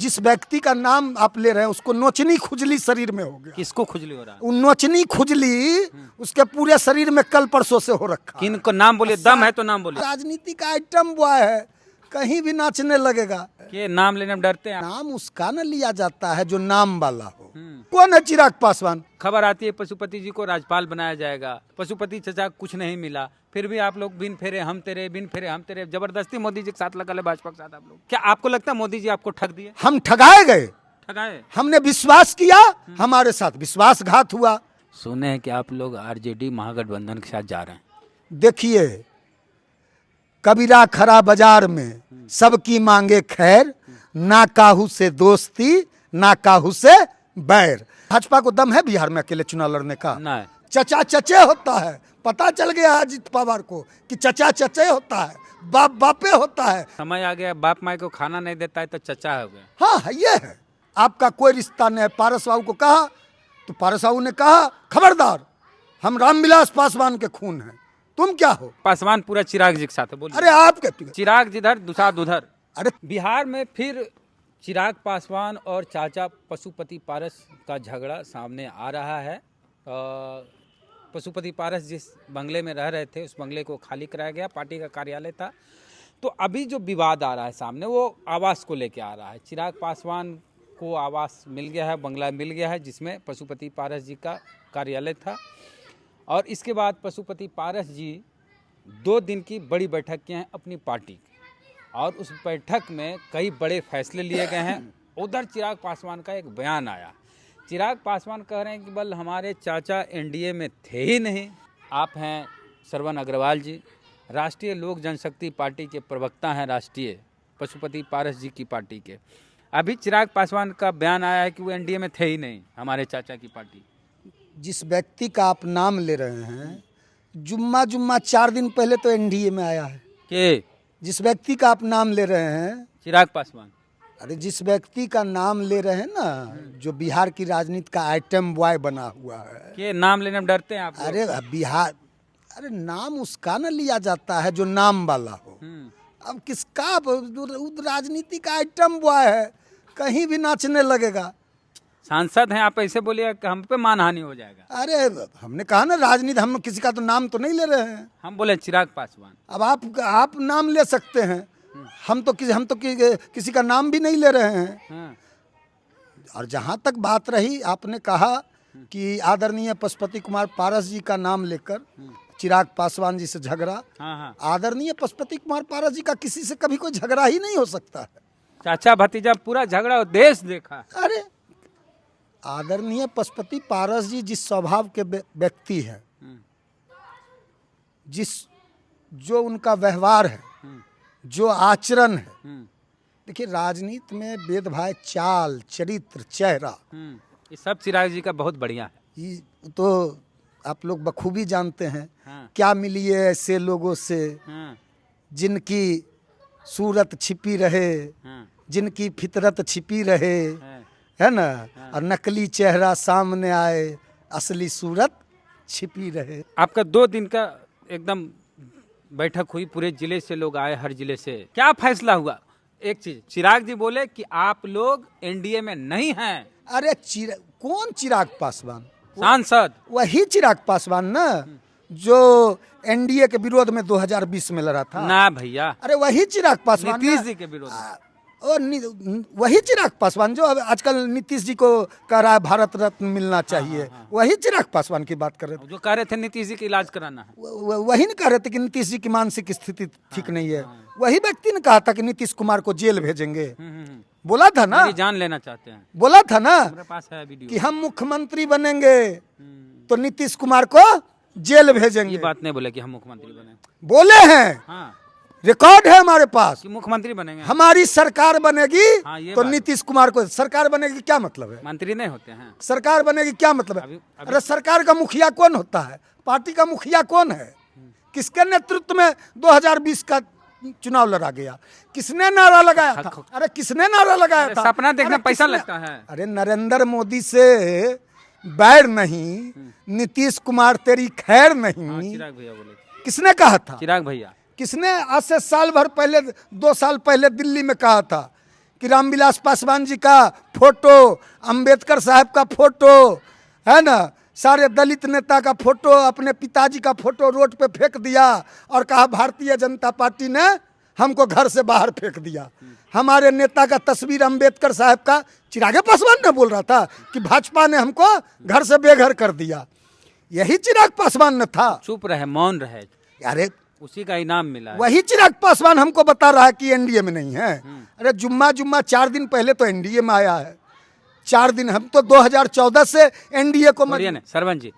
जिस व्यक्ति का नाम आप ले रहे हैं उसको नोचनी खुजली शरीर में हो गया। किसको खुजली हो रहा है? वो नोचनी खुजली उसके पूरे शरीर में कल परसों से हो रखा है। किन को नाम बोलिए, दम है तो नाम बोलिए। राजनीति का आइटम बॉय है, कहीं भी नाचने लगेगा। के नाम लेने में डरते हैं? नाम उसका न लिया जाता है जो नाम वाला हो। कौन है चिराग पासवान? खबर आती है पशुपति जी को राज्यपाल बनाया जाएगा, पशुपति चचा कुछ नहीं मिला, फिर भी आप लोग बिन फेरे हम तेरे, बिन फेरे हम तेरे, जबरदस्ती मोदी जी के साथ लगा ले, भाजपा के साथ आप लोग। क्या आपको लगता है मोदी जी आपको ठग दिए? हम ठगाए गए, ठगाए? हमने विश्वास किया, हमारे साथ विश्वासघात हुआ। सुने हैं कि आप लोग आरजेडी महागठबंधन के साथ जा रहे हैं। देखिए, कबीरा खरा बाजार में सबकी मांगे खैर, ना काहू से दोस्ती ना काहू से बैर। भाजपा को दम है बिहार में अकेले चुनाव लड़ने का? नहीं। चचा चचे होता है, पता चल गया अजित पवार को कि चचा चचे होता है, बाप बापे होता है। समय आ गया, बाप माई को खाना नहीं देता है तो चचा हो गया। हाँ, ये है, आपका कोई रिश्ता नहीं है। पारस बाबू को कहा तो पारस बाबू ने कहा खबरदार, हम रामविलास पासवान के खून हैं, तुम क्या हो? पासवान पूरा चिराग जी के साथ है, बोलिए। अरे आपके चिराग जिधर दुसाद उधर। अरे बिहार में फिर चिराग पासवान और चाचा पशुपति पारस का झगड़ा सामने आ रहा है। पशुपति पारस जिस बंगले में रह रहे थे उस बंगले को खाली कराया गया, पार्टी का कार्यालय था। तो अभी जो विवाद आ रहा है सामने वो आवास को लेके आ रहा है। चिराग पासवान को आवास मिल गया है, बंगला मिल गया है जिसमें पशुपति पारस जी का कार्यालय था। और इसके बाद पशुपति पारस जी 2 दिन की बड़ी बैठक किए हैं अपनी पार्टी की, और उस बैठक में कई बड़े फैसले लिए गए हैं। उधर चिराग पासवान का एक बयान आया। चिराग पासवान कह रहे हैं कि बल हमारे चाचा एनडीए में थे ही नहीं। आप हैं श्रवण अग्रवाल जी, राष्ट्रीय लोक जनशक्ति पार्टी के प्रवक्ता हैं, राष्ट्रीय पशुपति पारस जी की पार्टी के। अभी चिराग पासवान का बयान आया है कि वो एनडीए में थे ही नहीं, हमारे चाचा की पार्टी। जिस व्यक्ति का आप नाम ले रहे हैं, जुम्मा 4 दिन पहले तो एनडीए में आया है। के जिस व्यक्ति का आप नाम ले रहे हैं, चिराग पासवान। अरे जिस व्यक्ति का नाम ले रहे हैं ना, जो बिहार की राजनीति का आइटम बॉय बना हुआ है। के नाम लेने में डरते हैं आप लोग? अरे बिहार, अरे नाम उसका न लिया जाता है जो नाम वाला हो। अब किसका? राजनीति का आइटम बॉय है, कहीं भी नाचने लगेगा। सांसद हैं आप, ऐसे बोलिए कि हम पे मानहानि हो जाएगा। अरे हमने कहा ना राजनीति, हम किसी का तो नाम तो नहीं ले रहे हैं। हम बोले चिराग पासवान। अब आप नाम ले सकते हैं, हम तो किसी का नाम भी नहीं ले रहे हैं। और जहाँ तक बात रही, आपने कहा कि आदरणीय पशुपति कुमार पारस जी का नाम लेकर चिराग पासवान जी से झगड़ा। हाँ। आदरणीय पशुपति कुमार पारस जी का किसी से कभी कोई झगड़ा ही नहीं हो सकता है। चाचा भतीजा पूरा झगड़ा देश देखा। अरे आदरणीय पशुपति पारस जी जिस स्वभाव के व्यक्ति है, जो उनका व्यवहार है, जो आचरण है, देखिए राजनीति में भेदभाव, चाल, चरित्र, चेहरा, ये सब चिराग जी का बहुत बढ़िया है। ये तो आप लोग बखूबी जानते हैं। हाँ। क्या मिलिए ऐसे लोगों से जिनकी सूरत छिपी रहे, जिनकी फितरत छिपी रहे, है ना, और नकली चेहरा सामने आए, असली सूरत छिपी रहे। आपका 2 दिन का एकदम बैठक हुई, पूरे जिले से लोग आए, हर जिले से। क्या फैसला हुआ? एक चीज, चिराग जी बोले कि आप लोग एनडीए में नहीं हैं। अरे कौन चिराग पासवान? सांसद वही चिराग पासवान ना जो एनडीए के विरोध में 2020 में लड़ा था ना भैया। अरे वही चिराग पासवान, नीतीश जी के विरोध में। वही चिराग पासवान जो आजकल नीतीश जी को कह रहा है भारत रत्न मिलना चाहिए। वही चिराग पासवान की बात कर रहे थे, जो कह रहे थे नीतीश जी का इलाज कराना है। वही ने कह रहे थे कि नीतीश जी की मानसिक स्थिति ठीक नहीं है। वही व्यक्ति ने कहा था कि नीतीश कुमार को जेल भेजेंगे। बोला था ना, मेरी जान लेना चाहते हैं। बोला था ना मेरे पास है वीडियो कि हम मुख्यमंत्री बनेंगे तो नीतीश कुमार को जेल भेजेंगे। ये बात नहीं बोले कि हम मुख्यमंत्री बने। बोले हैं, हाँ, रिकॉर्ड है हमारे पास कि मुख्यमंत्री बनेंगे। हमारी सरकार बनेगी। हाँ, ये तो बात। नीतीश कुमार को सरकार बनेगी क्या मतलब है? मंत्री नहीं होते हैं। सरकार बनेगी क्या मतलब है? अभी- अरे सरकार का मुखिया कौन होता है? पार्टी का मुखिया कौन है? किसके नेतृत्व में 2020 का चुनाव लड़ा गया? किसने नारा लगाया था? अरे किसने नारा लगाया था? सपना देखना अरे पैसा किसने- लगता है। अरे नरेंद्र मोदी से बैर नहीं, नीतीश कुमार तेरी खैर नहीं। चिराग भैया बोले। किसने कहा था? चिराग भैया किसने आज से साल भर पहले, 2 साल पहले दिल्ली में कहा था कि रामविलास पासवान जी का फोटो, अंबेडकर साहब का फोटो, है ना, सारे दलित नेता का फोटो, अपने पिताजी का फोटो रोड पे फेंक दिया और कहा भारतीय जनता पार्टी ने हमको घर से बाहर फेंक दिया। हमारे नेता का तस्वीर अंबेडकर साहब का चिराग पासवान ने बोल रहा था कि भाजपा ने हमको घर से बेघर कर दिया। यही चिराग पासवान ने था। चुप रहे, मौन रहे, अरे उसी का इनाम मिला है। वही चिराग पासवान हमको बता रहा है कि एनडीए में नहीं है। अरे जुम्मा 4 दिन पहले तो एनडीए में आया है। 4 दिन, हम तो 2014 से एनडीए को सरवन जी,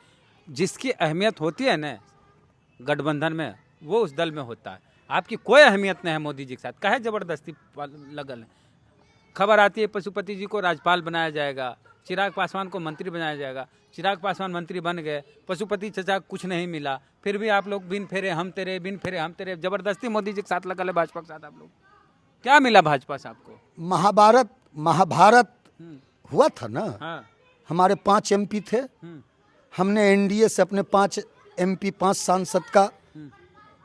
जिसकी अहमियत होती है ना गठबंधन में, वो उस दल में होता है। आपकी कोई अहमियत नहीं है मोदी जी के साथ, काहे जबरदस्ती लगल है। खबर आती है पशुपति जी को राज्यपाल बनाया जाएगा, चिराग पासवान को मंत्री बनाया जाएगा। चिराग पासवान मंत्री बन गए, पशुपति चचा कुछ नहीं मिला, फिर भी आप लोग बिन फेरे हम तेरे, बिन फेरे हम तेरे, जबरदस्ती मोदी जी के साथ लगल है भाजपा के साथ। आप लोग क्या मिला भाजपा से आपको? महाभारत हुआ था ना। हाँ। हमारे 5 एमपी थे। हमने एनडीए से अपने 5 एमपी, 5 सांसद का,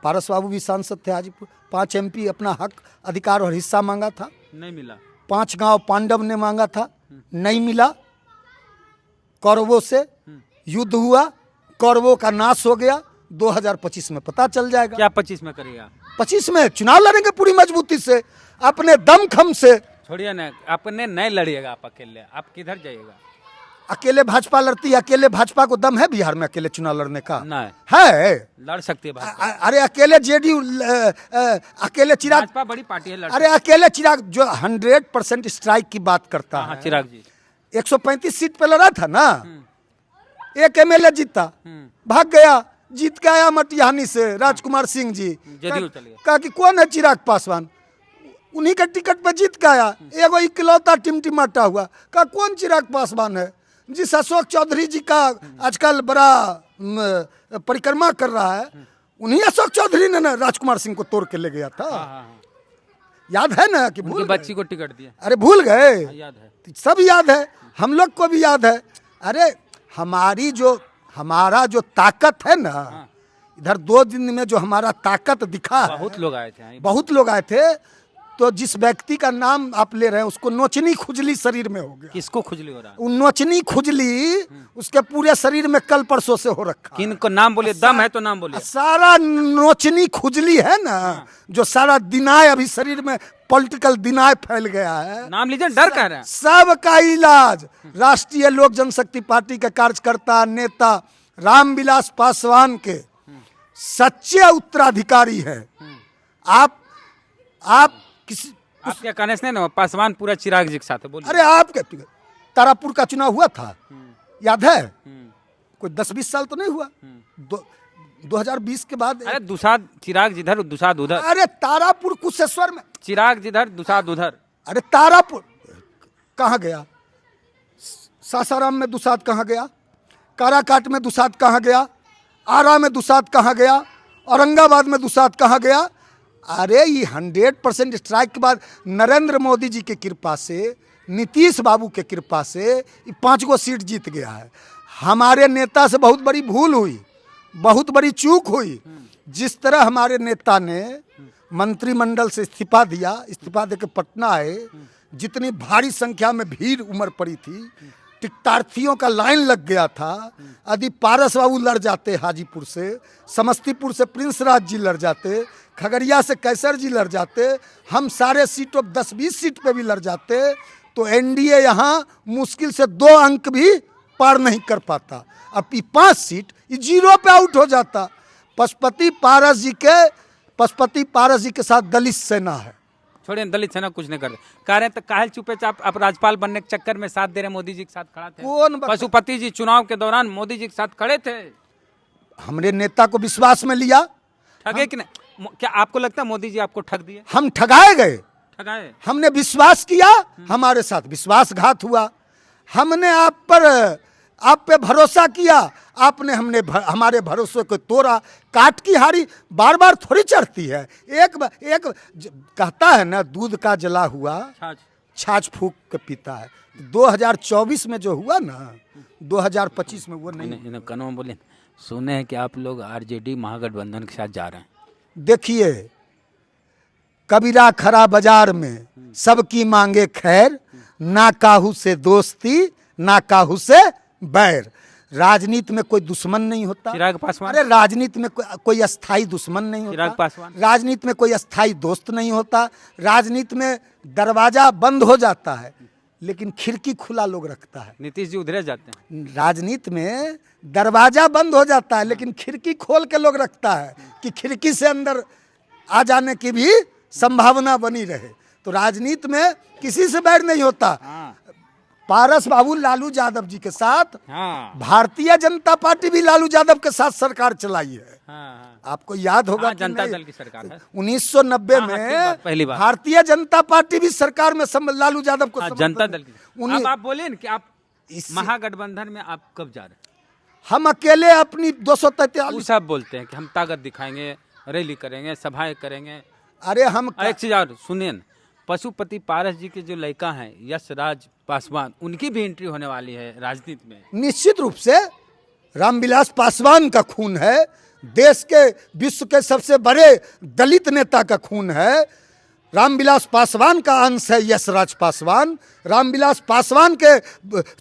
पारस बाबू भी सांसद थे हाजीपुर, 5 एमपी अपना हक, अधिकार और हिस्सा मांगा था, नहीं मिला। 5 गांव पांडव ने मांगा था, नहीं मिला। कौरवों से युद्ध हुआ, कौरवों का नाश हो गया। 2025 में पता चल जाएगा। क्या 25 में करिएगा? 25 में चुनाव लड़ेंगे पूरी मजबूती से, अपने दमखम से। छोड़िए ना, आपने नहीं लड़िएगा आप अकेले, आप किधर जाइएगा? अकेले भाजपा लड़ती है। अकेले भाजपा को दम है बिहार में अकेले चुनाव लड़ने का? नहीं है। लड़ सकती है भाजपा। अरे अकेले जेडीयू, अकेले चिराग, भाजपा बड़ी पार्टी है। अरे अकेले चिराग जो 100% स्ट्राइक की बात करता है, चिराग जी 135 सीट पे लड़ा था ना, एक एमएलए जीता, भाग गया, जीत के आया मटिहानी से राजकुमार सिंह जी, कहा कि कौन है चिराग पासवान, उन्हीं के टिकट पे जीत के आया। एगो इकलौता टिमटिमाटा हुआ, कहा कौन चिराग पासवान है। जिस अशोक चौधरी जी का आजकल बड़ा परिक्रमा कर रहा है, उन्हीं अशोक चौधरी ने ना राजकुमार सिंह को तोड़ के ले गया था। याद है ना कि भूल बच्ची को टिकट दिया? अरे भूल गए? याद है, सब याद है, हम लोग को भी याद है। अरे हमारा जो ताकत है ना, इधर 2 दिन में जो हमारा ताकत दिखा है, बहुत लोग आए थे, बहुत लोग आए थे। तो जिस व्यक्ति का नाम आप ले रहे हैं उसको नोचनी खुजली शरीर में हो गया। किसको खुजली हो रहा है? नोचनी खुजली उसके पूरे शरीर में कल परसों से हो रखा। किन को नाम बोलिए? दम है तो नाम बोलिए। सारा नोचनी खुजली है ना, जो सारा दिनाय अभी शरीर में, पॉलिटिकल दिनाय फैल गया है। नाम लीजिए, डर कह रहे हैं। सबका इलाज राष्ट्रीय लोक जनशक्ति पार्टी के कार्यकर्ता नेता रामविलास पासवान के सच्चे उत्तराधिकारी है। आप किसी आप क्या कहने से नहीं, पासवान पूरा चिराग जी के साथ है, बोलिए। अरे आप क्या, तारापुर का चुनाव हुआ था, याद है? कोई 10-20 साल तो नहीं हुआ। 2020 के बाद। अरे दुसाद चिराग जिधर दुसाद उधर। अरे तारापुर कुशेश्वर में चिराग जिधर दुसाद उधर। अरे तारापुर कहाँ गया? सासाराम में दुसाद कहाँ गया? काराकाट में दुसाद कहाँ गया? आरा में दुसाद कहाँ गया? औरंगाबाद में दुसाद कहाँ गया? अरे ये 100% स्ट्राइक के बाद नरेंद्र मोदी जी की कृपा से, नीतीश बाबू के कृपा से 5 गो सीट जीत गया है। हमारे नेता से बहुत बड़ी भूल हुई, बहुत बड़ी चूक हुई। जिस तरह हमारे नेता ने मंत्रिमंडल से इस्तीफा दिया, इस्तीफा देकर पटना आए, जितनी भारी संख्या में भीड़ उमड़ पड़ी थी, टिकटार्थियों का लाइन लग गया था। यदि पारस बाबू लड़ जाते हाजीपुर से, समस्तीपुर से प्रिंस राज जी लड़ जाते, खगड़िया से कैसर जी लड़ जाते, हम सारे सीटों 10-20 सीट पे भी लड़ जाते, तो एनडीए यहाँ मुश्किल से 2 अंक भी पार नहीं कर पाता। अब 5 सीट 0 पे आउट हो जाता। पशुपति पारस जी के साथ दलित सेना है। छोड़िए, दलित सेना कुछ नहीं कर रहे, कह रहे तो काहे चुपे चाप आप राज्यपाल बनने के चक्कर में साथ दे रहे, मोदी जी के साथ खड़ा थे। कौन? पशुपति जी चुनाव के दौरान मोदी जी के साथ खड़े थे। हमने नेता को विश्वास में लिया। ठगे कि नहीं? क्या आपको लगता है मोदी जी आपको ठग दिए? हम ठगाए गए। ठगाए? हमने विश्वास किया, हमारे साथ विश्वासघात हुआ। हमने आप पे भरोसा किया, आपने हमारे भरोसे को तोड़ा। काट की हारी बार बार थोड़ी चढ़ती है। एक कहता है ना, दूध का जला हुआ छाछ फूक के पीता है। 2024 में जो हुआ ना, 2025 में वो नहीं। कनो बोले, सुने हैं कि आप लोग आरजेडी महागठबंधन के साथ जा रहे हैं। देखिए, कबीरा खरा बाजार में सबकी मांगे खैर, ना काहू से दोस्ती ना काहू से बैर। राजनीति में कोई दुश्मन नहीं होता। चिराग पासवान, अरे राजनीति में कोई अस्थाई दुश्मन नहीं होता। चिराग पासवान, राजनीति में कोई अस्थाई दोस्त नहीं होता। राजनीति में दरवाजा बंद हो जाता है लेकिन खिड़की खुला लोग रखता है। नीतीश जी उधर जाते हैं। राजनीति में दरवाजा बंद हो जाता है लेकिन खिड़की खोल के लोग रखता है कि खिड़की से अंदर आ जाने की भी संभावना बनी रहे। तो राजनीति में किसी से बैर नहीं होता। पारस बाबू लालू यादव जी के साथ, भारतीय जनता पार्टी भी लालू यादव के साथ सरकार चलाई है। आपको याद होगा कि जनता दल की सरकार है 1990 में पहली बार भारतीय जनता पार्टी भी सरकार में लालू यादव को जनता दल की। अब आप बोले कि आप इस महागठबंधन में आप कब जा रहे हैं? हम अकेले अपनी 243 सब बोलते हैं कि हम ताकत दिखाएंगे, रैली करेंगे, सभाएं करेंगे। अरे हम एक चीज और सुनिए न, पशुपति पारस जी के जो लड़का हैं यश राज पासवान, उनकी भी एंट्री होने वाली है राजनीति में। निश्चित रूप से रामविलास पासवान का खून है, देश के विश्व के सबसे बड़े दलित नेता का खून है। रामविलास पासवान का अंश है यशराज पासवान। रामविलास पासवान के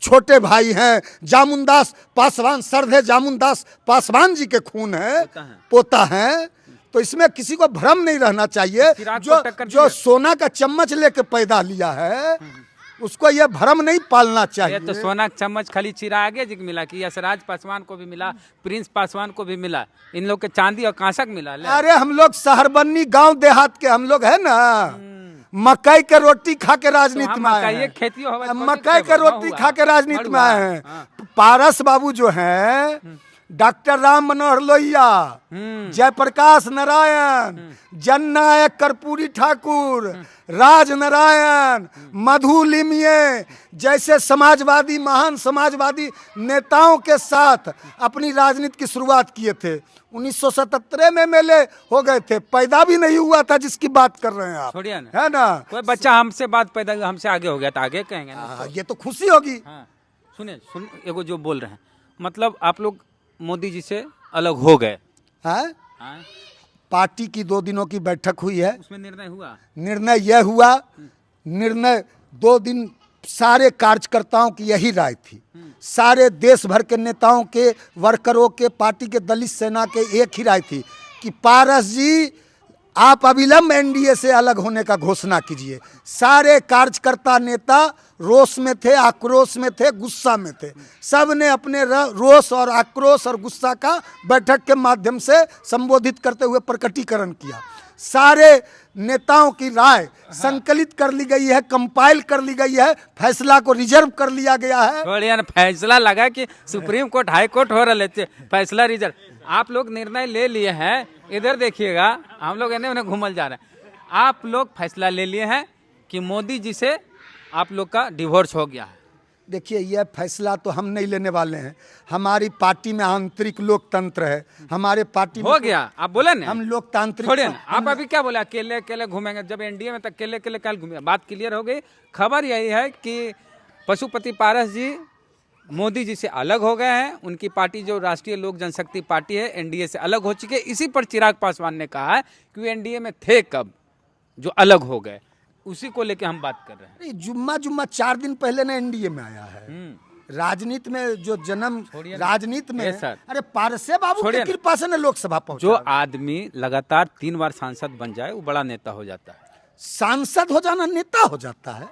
छोटे भाई हैं जामुनदास पासवान, सरधे जामुनदास पासवान जी के खून है, पोता है। तो इसमें किसी को भ्रम नहीं रहना चाहिए। जो सोना का चम्मच लेके पैदा लिया है उसको यह भ्रम नहीं पालना चाहिए। तो सोना का चम्मच खाली चिरागे जी को मिला कि यशराज पासवान को भी मिला, प्रिंस पासवान को भी मिला, इन लोग के चांदी और कांसक मिला। अरे हम लोग शहरबन्नी गांव देहात के हम लोग है ना, मकई के रोटी खा के राजनीति में आए हैं। मकई के रोटी खा के राजनीति में आए हैं। पारस बाबू जो हैं, डॉक्टर राम मनोहर लोहिया, जयप्रकाश नारायण, जननायक कर्पूरी ठाकुर, राज नारायण, मधु लिमिये जैसे समाजवादी, महान समाजवादी नेताओं के साथ अपनी राजनीति की शुरुआत किए थे। 1977 में मेले हो गए थे, पैदा भी नहीं हुआ था जिसकी बात कर रहे हैं आप, है ना। कोई बच्चा हमसे बात पैदा हमसे आगे हो गया तो आगे कहेंगे ना। ये तो खुशी होगी। सुनिए एगो जो बोल रहे हैं, मतलब आप लोग मोदी जी से अलग हो गए हैं? पार्टी की 2 दिनों की बैठक हुई है, उसमें निर्णय हुआ। निर्णय यह हुआ, निर्णय 2 दिन सारे कार्यकर्ताओं की यही राय थी, सारे देश भर के नेताओं के, वर्करों के, पार्टी के, दलित सेना के एक ही राय थी कि पारस जी आप अविलंब एनडीए से अलग होने का घोषणा कीजिए। सारे कार्यकर्ता नेता रोष में थे, आक्रोश में थे, गुस्सा में थे। सब ने अपने रोष और आक्रोश और गुस्सा का बैठक के माध्यम से संबोधित करते हुए प्रकटीकरण किया। सारे नेताओं की राय संकलित कर ली गई है, कंपाइल कर ली गई है, फैसला को रिजर्व कर लिया गया है। फैसला लगा कि सुप्रीम कोर्ट, हाई कोर्ट हो रहे थे, फैसला रिजर्व। आप लोग निर्णय ले लिए हैं, इधर देखिएगा, हम लोग इन्हें उन्हें घूमल जा रहे हैं। आप लोग फैसला ले लिए हैं कि मोदी जी से आप लोग का डिवोर्स हो गया है। देखिए, यह फैसला तो हम नहीं लेने वाले हैं। हमारी पार्टी में आंतरिक लोकतंत्र है, हमारे पार्टी हो गया। आप बोले ना हम लोकतांत्रिक। छोड़िए ना, आप अभी क्या बोला, अकेले अकेले घूमेंगे, जब एनडीए में तक अकेले अकेले कल घूमेंगे। बात क्लियर हो गई। खबर यही है कि पशुपति पारस जी मोदी जी से अलग हो गए हैं। उनकी पार्टी जो राष्ट्रीय लोक जनशक्ति पार्टी है, एनडीए से अलग हो चुकी है। इसी पर चिराग पासवान ने कहा है कि वे एनडीए में थे कब जो अलग हो गए, उसी को लेके हम बात कर रहे हैं। जुम्मा 4 दिन पहले ना एनडीए में आया है। राजनीति में जो जन्म, राजनीति में अरे पारसे बाबू की कृपा से ना लोकसभा पहुंचा। जो आदमी लगातार 3 बार सांसद बन जाए वो बड़ा नेता हो जाता है। सांसद हो जाना नेता हो जाता है।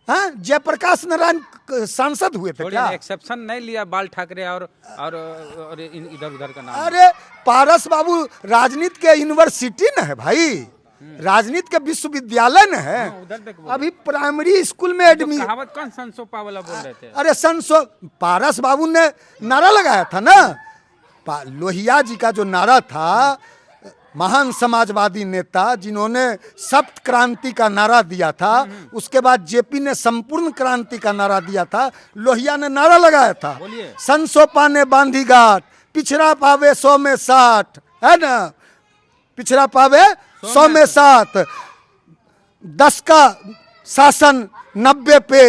हाँ, जयप्रकाश नारायण सांसद हुए थे क्या? एक्सेप्शन नहीं लिया बाल ठाकरे और इधर उधर का नाम। अरे पारस बाबू राजनीति के यूनिवर्सिटी न है भाई, राजनीति के विश्वविद्यालय न है। अभी प्राइमरी स्कूल में एडमिशन। कहावत कौन संसोपा वाला बोल रहे थे? अरे पारस बाबू ने नारा लगाया था ना, लोहिया जी का जो नारा था, महान समाजवादी नेता जिन्होंने सप्त क्रांति का नारा दिया था, उसके बाद जेपी ने संपूर्ण क्रांति का नारा दिया था, लोहिया ने नारा लगाया था, संसोपा ने बांधी घाट, पिछड़ा पावे 100 में 60, है ना, पिछड़ा पावे 100 में 60, 10 का शासन 90 पे,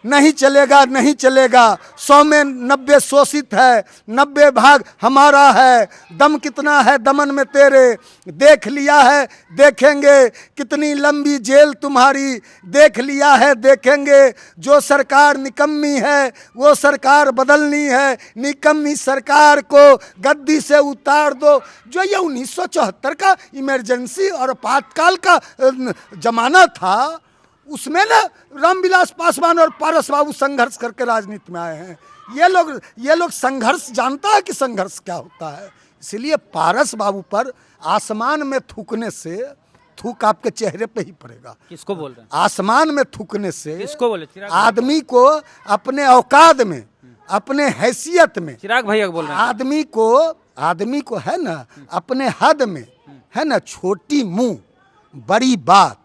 नहीं चलेगा, नहीं चलेगा। 100 में 90 शोषित है, 90 भाग हमारा है। दम कितना है दमन में तेरे, देख लिया है देखेंगे। कितनी लंबी जेल तुम्हारी, देख लिया है देखेंगे। जो सरकार निकम्मी है वो सरकार बदलनी है। निकम्मी सरकार को गद्दी से उतार दो। जो ये 1974 का इमरजेंसी और आपातकाल का जमाना था, उसमें ना रामविलास पासवान और पारस बाबू संघर्ष करके राजनीति में आए हैं। ये लोग संघर्ष जानता है कि संघर्ष क्या होता है। इसलिए पारस बाबू पर आसमान में थूकने से थूक आपके चेहरे पे ही पड़ेगा। किसको बोल रहे हैं? आसमान में थूकने से किसको बोले? चिराग आदमी को अपने औकात में, अपने हैसियत में, चिराग भैया बोल रहे हैं। आदमी को है ना अपने हद में, है ना, छोटी मुंह बड़ी बात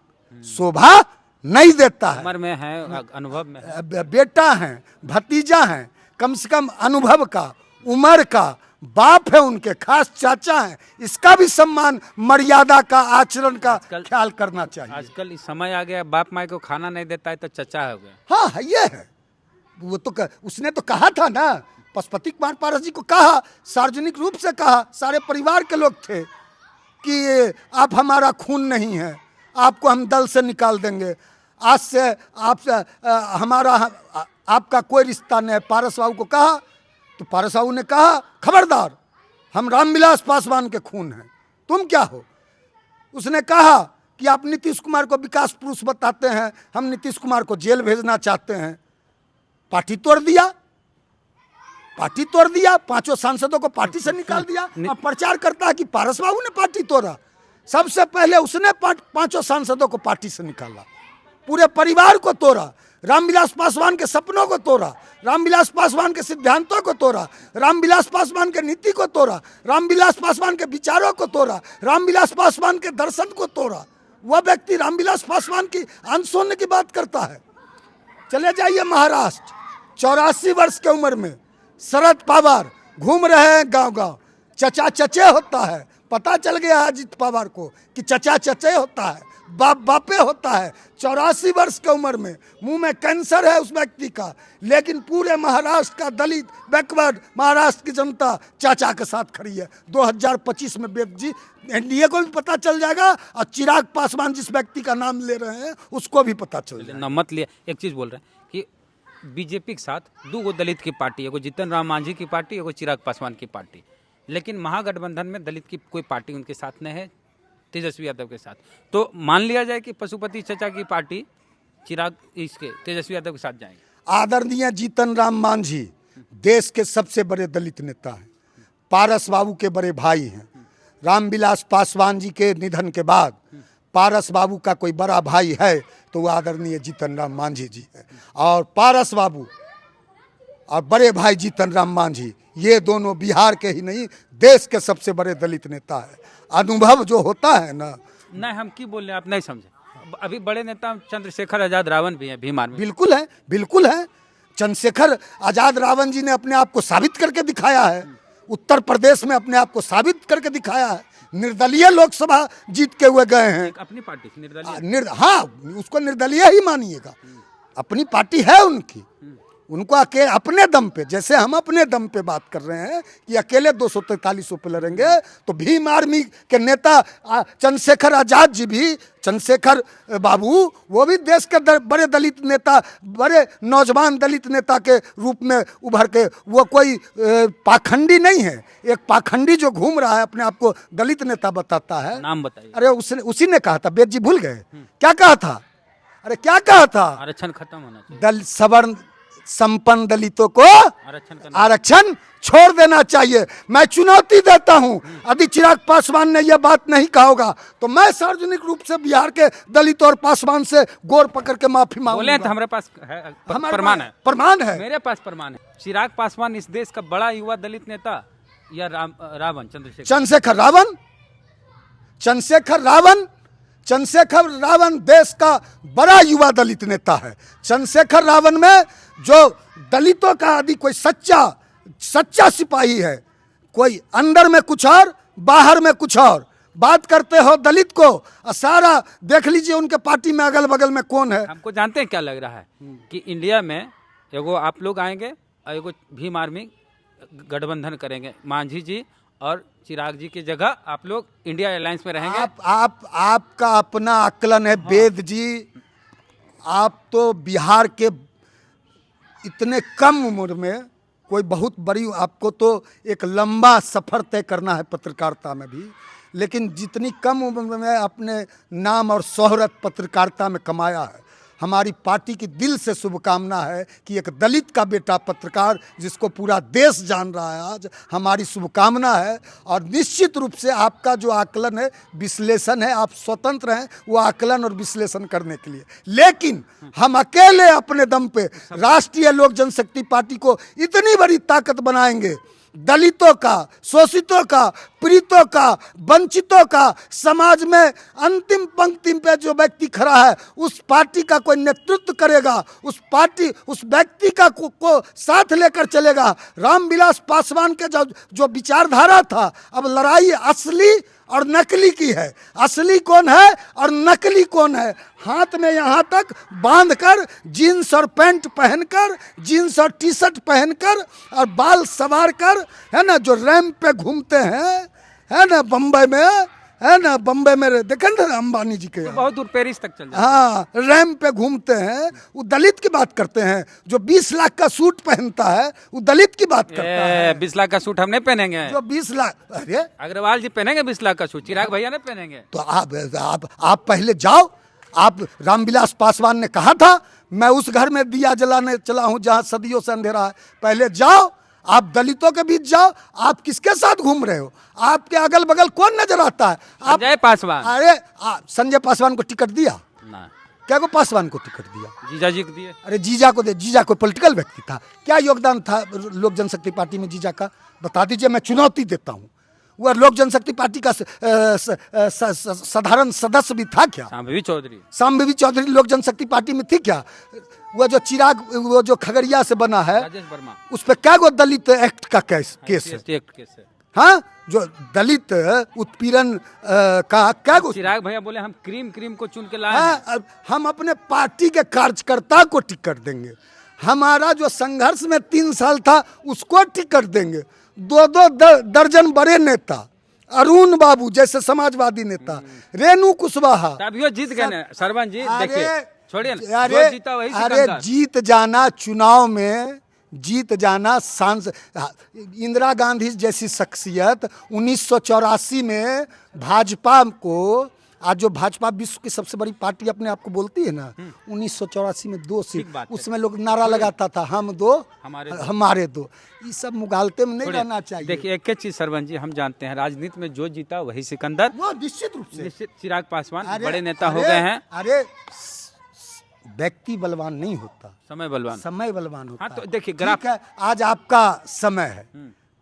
शोभा नहीं देता है। उम्र में है, अनुभव में है। बेटा है, भतीजा है, कम से कम अनुभव का, उम्र का, बाप है उनके, खास चाचा है। इसका भी सम्मान, मर्यादा का, आचरण का ख्याल करना चाहिए। आजकल इस समय आ गया, बाप माँ को खाना नहीं देता है तो चचा हो गया। हाँ ये है। वो तो उसने तो कहा था ना, पशुपति कुमार पारस जी को कहा, सार्वजनिक रूप से कहा, सारे परिवार के लोग थे कि आप हमारा खून नहीं है, आपको हम दल से निकाल देंगे। आज से आपका कोई रिश्ता नहीं है। पारस बाबू को कहा तो पारस बाबू ने कहा, खबरदार, हम रामविलास पासवान के खून हैं, तुम क्या हो। उसने कहा कि आप नीतीश कुमार को विकास पुरुष बताते हैं, हम नीतीश कुमार को जेल भेजना चाहते हैं। पार्टी तोड़ दिया, पांचों सांसदों को पार्टी से निकाल दिया। अब प्रचार करता है कि पारस बाबू ने पार्टी तोड़ा। सबसे पहले उसने पांचों सांसदों को पार्टी से निकाला, पूरे परिवार को तोड़ा, रामविलास पासवान के सपनों को तोड़ा, रामविलास पासवान के सिद्धांतों को तोड़ा, रामविलास पासवान के नीति को तोड़ा, रामविलास पासवान के विचारों को तोड़ा, रामविलास पासवान के दर्शन को तोड़ा। वह व्यक्ति रामविलास पासवान की अंश होने की बात करता है। चले जाइए महाराष्ट्र, 84 वर्ष की उम्र में शरद पवार घूम रहे हैं गांव-गांव। चचा चचे होता है, पता चल गया अजित पवार को कि चचा चचे होता है, बाप बापे होता है। 84 वर्ष की उम्र में, मुंह में कैंसर है उस व्यक्ति का, लेकिन पूरे महाराष्ट्र का दलित बैकवर्ड महाराष्ट्र की जनता चाचा के साथ खड़ी है। 2025 में बेद जी एनडीए को भी पता चल जाएगा और चिराग पासवान जिस व्यक्ति का नाम ले रहे हैं उसको भी पता चल जाएगा। मत लिया। एक चीज बोल रहे हैं कि बीजेपी के साथ 2 दलित की पार्टी, एगो जीतन राम मांझी की पार्टी, एगो चिराग पासवान की पार्टी, लेकिन महागठबंधन में दलित की कोई पार्टी उनके साथ नहीं है, तेजस्वी यादव के साथ। तो मान लिया जाए कि पशुपति चचा की पार्टी चिराग इसके तेजस्वी यादव के साथ जाएंगे। आदरणीय जीतन राम मांझी देश के सबसे बड़े दलित नेता हैं, पारस बाबू के बड़े भाई हैं। रामविलास पासवान जी के निधन के बाद पारस बाबू का कोई बड़ा भाई है तो वो आदरणीय जीतन राम मांझी जी है। और पारस बाबू और बड़े भाई जीतन राम मांझी, ये दोनों बिहार के ही नहीं देश के सबसे बड़े दलित नेता है। अनुभव जो होता है ना, नहीं हम की बोल रहे हैं, आप नहीं समझे। अभी बड़े नेता चंद्रशेखर आजाद रावण भी हैं भीम आर्मी। बिल्कुल है, बिल्कुल है। चंद्रशेखर आजाद रावण जी ने अपने आप को साबित करके दिखाया है, उत्तर प्रदेश में अपने आप को साबित करके दिखाया है। निर्दलीय लोकसभा जीत के हुए गए हैं। अपनी पार्टी से निर्दलीय, हाँ उसको निर्दलीय ही मानिएगा, अपनी पार्टी है उनकी। उनको अकेले अपने दम पे, जैसे हम अपने दम पे बात कर रहे हैं कि अकेले 243 पे लड़ेंगे, तो भीम आर्मी के नेता चंद्रशेखर आजाद जी भी, चंद्रशेखर बाबू, वो भी देश के बड़े दलित नेता, बड़े नौजवान दलित नेता के रूप में उभर के, वो कोई पाखंडी नहीं है। एक पाखंडी जो घूम रहा है अपने आप को दलित नेता बताता है। नाम बताइए। अरे उसी ने कहा था, बेद जी भूल गए क्या कहा था? अरे क्या कहा था? आरक्षण खत्म होना चाहिए, सवर्ण संपन्न दलितों को आरक्षण छोड़ देना चाहिए। मैं चुनौती देता हूं, यदि चिराग पासवान ने यह बात नहीं कहा होगा तो मैं सार्वजनिक रूप से बिहार के दलित और पासवान से गोर पकड़ के माफी मांगूंगा। बोले तो हमारे पास है प्रमाण है, मेरे पास प्रमाण है। चिराग पासवान इस देश का बड़ा युवा दलित नेता या रावण चंद्रशेखर रावण देश का बड़ा युवा दलित नेता है। चंद्रशेखर रावण में जो दलितों का यदि कोई सच्चा सिपाही है, कोई अंदर में कुछ और बाहर में कुछ और, बात करते हो दलित को, और सारा देख लीजिए उनके पार्टी में अगल बगल में कौन है। हमको जानते हैं क्या लग रहा है कि इंडिया में एगो आप लोग आएंगे और एगो भीम आर्मी गठबंधन करेंगे, मांझी जी और चिराग जी की जगह आप लोग इंडिया अलायंस में रहेंगे। आपका अपना आकलन है। वेद जी, आप तो बिहार के इतने कम उम्र में कोई बहुत बड़ी, आपको तो एक लंबा सफर तय करना है पत्रकारिता में भी, लेकिन जितनी कम उम्र में अपने नाम और शोहरत पत्रकारिता में कमाया है, हमारी पार्टी की दिल से शुभकामना है कि एक दलित का बेटा पत्रकार जिसको पूरा देश जान रहा है आज, हमारी शुभकामना है। और निश्चित रूप से आपका जो आकलन है, विश्लेषण है, आप स्वतंत्र हैं वो आकलन और विश्लेषण करने के लिए, लेकिन हम अकेले अपने दम पे राष्ट्रीय लोक जनशक्ति पार्टी को इतनी बड़ी ताकत बनाएंगे, दलितों का, शोषितों का, पीड़ितों का, वंचितों का, समाज में अंतिम पंक्ति पे जो व्यक्ति खड़ा है उस पार्टी का कोई नेतृत्व करेगा, उस पार्टी उस व्यक्ति का को साथ लेकर चलेगा। रामविलास पासवान के जो विचारधारा था, अब लड़ाई असली और नकली की है। असली कौन है और नकली कौन है, हाथ में यहाँ तक बांधकर, जीन्स और पैंट पहनकर, जीन्स और टी शर्ट पहनकर और बाल सवार कर, है ना, जो रैंप पे घूमते हैं, है ना, बम्बई में, है ना, बम्बई में देखे ना अंबानी जी के, बहुत दूर पेरिस तक चल जाते। हाँ, रैंप पे घूमते हैं, वो दलित की बात करते हैं। जो 20 लाख का सूट पहनता है वो दलित की बात करता है। 20 लाख का सूट हम नहीं पहनेंगे। जो 20 लाख, अरे अग्रवाल जी पहनेंगे 20 लाख का सूट, चिराग भैया नहीं पहनेंगे। तो आप पहले जाओ। आप रामविलास पासवान ने कहा था मैं उस घर में दिया जलाने चला हूं जहां सदियों से अंधेरा है। पहले जाओ, आप दलितों के बीच जाओ। आप किसके साथ घूम रहे हो? आपके अगल बगल कौन नजर आता है? आप संजय पासवान। अरे संजय पासवान को टिकट दिया ना, क्या को पासवान को टिकट दिया? जीजा जी को दिए। अरे जीजा को दे। जीजा को पॉलिटिकल व्यक्ति था, क्या योगदान था लोक जनशक्ति पार्टी में जीजा का? बता दीजिए, मैं चुनौती देता हूँ। वह लोक जनशक्ति पार्टी का साधारण सदस्य भी था क्या? शाम्भवी चौधरी लोक जनशक्ति पार्टी में थी क्या? वह जो चिराग, वो जो खगड़िया से बना है, राजेश वर्मा, उस पर क्या गो दलित एक्ट का केस है? हाँ, जो दलित उत्पीड़न का क्या गो? चिराग भैया बोले हम क्रीम को चुन के लाए। हम अपने पार्टी के कार्यकर्ता को टिकट देंगे। हमारा जो संघर्ष में 3 साल था उसको टिकट देंगे। 2 दर्जन बड़े नेता, अरुण बाबू जैसे समाजवादी नेता, रेणु कुशवाहा, तभी जीत गए ना सरवन जी। देखिए, छोड़िए ना, अरे जीता वही अरे जीत जाना, चुनाव में जीत जाना, सांसद इंदिरा गांधी जैसी शख्सियत 1984 में भाजपा को, आज जो भाजपा विश्व की सबसे बड़ी पार्टी अपने आप को बोलती है ना, 1984 में 2 सीट, उसमें लोग नारा लगाता था हम 2 हमारे 2। ये सब मुगालते में नहीं रहना चाहिए। देखिए, एक चीज सरवन जी हम जानते हैं, राजनीति में जो जीता वही सिकंदर। वो निश्चित रूप से चिराग पासवान बड़े नेता हो गए हैं। अरे व्यक्ति बलवान नहीं होता, समय बलवान होता। हाँ, तो देखिए ग्राफ है, आज आपका समय है,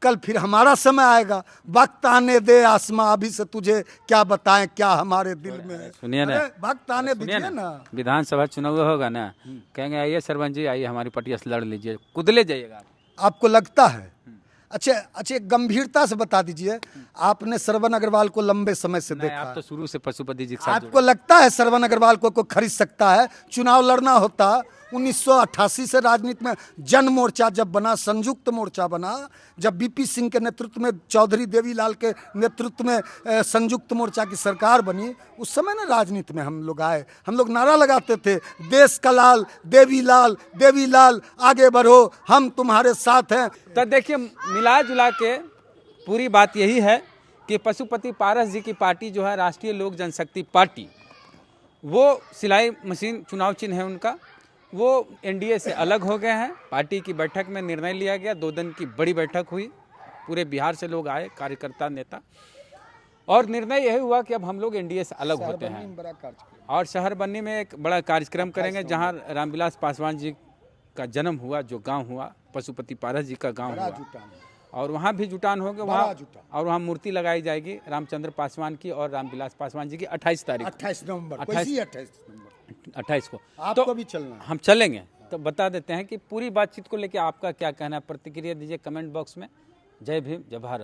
कल फिर हमारा समय आएगा। वक्त आने दे आसमां, अभी से तुझे क्या बताएं क्या हमारे दिल में है। सुनिए ना, वक्त आने दीजिए ना। विधानसभा चुनाव होगा ना, कहेंगे आइए सरवन जी, आइए हमारी पार्टी से लड़ लीजिए, कुदले जाइएगा। आपको लगता है? अच्छा, गंभीरता से बता दीजिए, आपने श्रवण अग्रवाल को लंबे समय से देखा, आप तो शुरू से पशुपति जी के साथ। आपको लगता है श्रवण अग्रवाल को कोई खरीद सकता है? चुनाव लड़ना होता 1988 से राजनीति में जन मोर्चा जब बना, संयुक्त मोर्चा बना, जब बीपी सिंह के नेतृत्व में, चौधरी देवीलाल के नेतृत्व में संयुक्त मोर्चा की सरकार बनी, उस समय ना राजनीति में हम लोग आए। हम लोग नारा लगाते थे, देश का लाल देवीलाल, देवीलाल आगे बढ़ो, हम तुम्हारे साथ हैं। तो देखिए, मिला जुला के पूरी बात यही है कि पशुपति पारस जी की पार्टी जो है राष्ट्रीय लोक जनशक्ति पार्टी, वो सिलाई मशीन चुनाव चिन्ह है उनका, वो एनडीए से अलग हो गए हैं। पार्टी की बैठक में निर्णय लिया गया, 2 दिन की बड़ी बैठक हुई, पूरे बिहार से लोग आए, कार्यकर्ता नेता, और निर्णय यही हुआ कि अब हम लोग एनडीए से अलग होते हैं और शहर बनने में एक बड़ा कार्यक्रम करेंगे, जहां रामविलास पासवान जी का जन्म हुआ, जो गांव हुआ, पशुपति पारस जी का गांव हुआ, और वहाँ भी जुटान होगा वहाँ, और वहाँ मूर्ति लगाई जाएगी रामचंद्र पासवान की और रामविलास पासवान जी की 28 तारीख, 28 नवंबर, 28 को। आपको तो भी चलना है। हम चलेंगे। तो बता देते हैं कि पूरी बातचीत को लेकर आपका क्या कहना है, प्रतिक्रिया दीजिए कमेंट बॉक्स में। जय भीम, जय भारत।